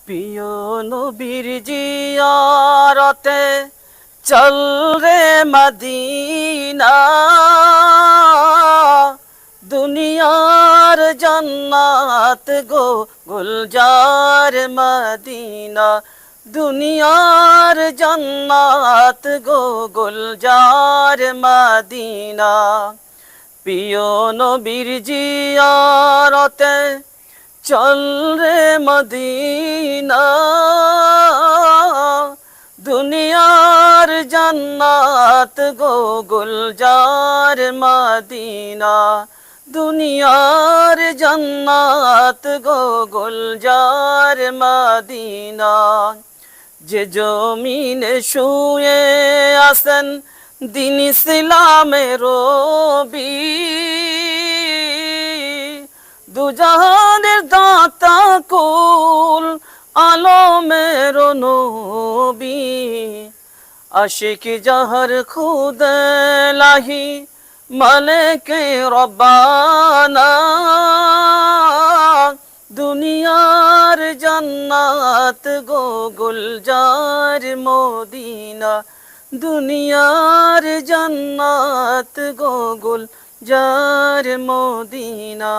প্রিয় নবীর জিয়ারতে চল রে মদিনা, দুনিয়ার জান্নাত গো গুলজার মদিনা, দুনিয়ার জান্নাত গো গুলজার মদিনা। প্রিয় নবীর জিয়ারতে চল রে মদিনা, দুনিয়ার জান্নাত গো গুলজার মদিনা, দুনিয়ার জান্নাত গো গুলজার মদিনা। যে জমিনে শুয়ে আছেন দিন ইসলামের বীর, দুজাহানের দাতা কুল আলমের নবী, আশিক জাহর খুদ লাহি মালিকে রব্বানা, দুনিয়ার জান্নাত গো গুলজার মদিনা, দুনিয়ার জান্নাত গো গুলজার মদিনা।